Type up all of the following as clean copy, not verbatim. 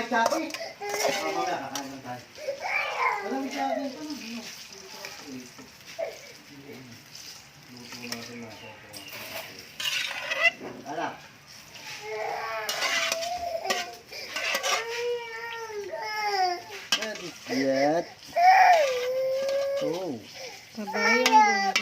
kakain dati. Mamaya kakain lang tayo. Walang sabi ito. Luto natin na ito. Alam. Yet. Oh. Kabayang bunga.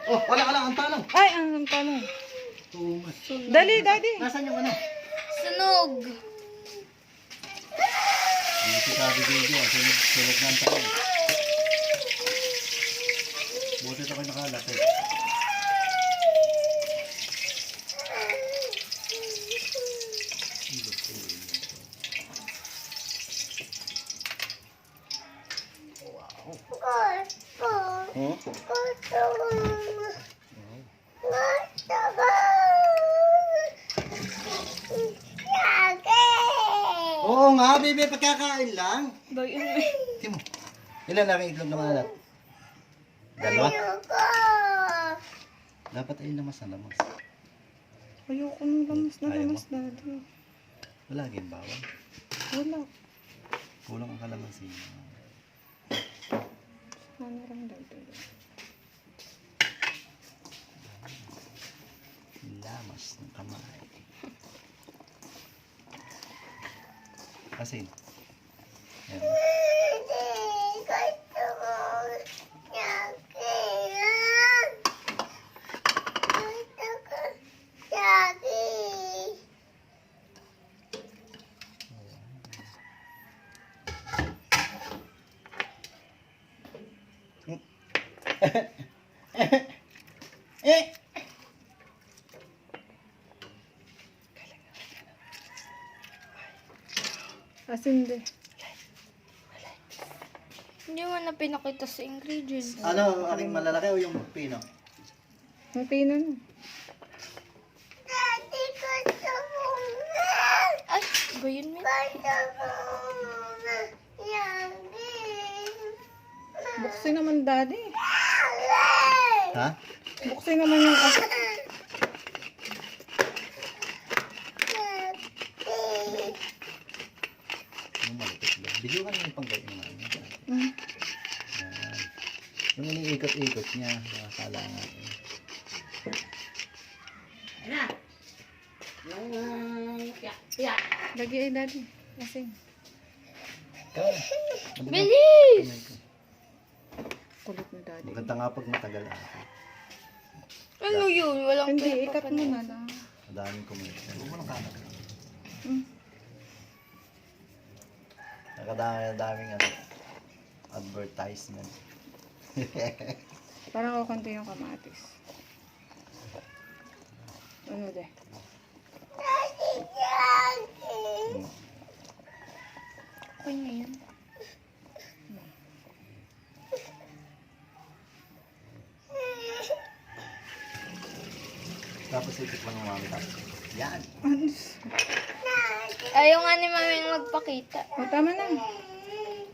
Oh, wala, ang tanong. Ay, ang tanong. Oo. Dali, daddy. Nasaan yung ano? Sunog. Hindi si Sabi Video, sunog ng tanong. Buti ito kayo nakalapit. Huh? Oo nga, baby, pagkakain lang. Dayan. Tingnan mo. Ilan lang ang itlog ng alat? Dalawa? Dapat ay lamas na lamas. Ayoko nung lamas na Ayaw lamas, mo? daddy. Wala kayong bawang. Wala. Kulang ang kalamansi. Ano lang, daddy. Lamas ng kamay. Asin. Yan. Asin de. Hindi mo na pinakita sa ingredients. Ano, aling malalaki o yung pino? Ang pino na. Ay, ba yun, Min? Buksin naman, daddy. Ha? Buksin naman yung asin. Yung malapit lang. Bigyan ka naman yung panggayin na. Mm. Yan. Yung iniikot-ikot niya. Nakakala nga. Lagi ay, daddy. Asin. Ikaw. Bilis! Kamay ko. Kulit na, daddy. Maganda nga pag matagal ako. Ano yun? Walang Hindi, ikat mo na lang. Madaming kumain. Huwag mo nang kanak. Mm. Nakadaming ano, advertisement. Parang kukunti yung kamatis. Ano de? Okay na yun. Tapos itikman ng mami tapos. Yan. Ano? Ayaw nga ni Mami magpakita. O, tama na.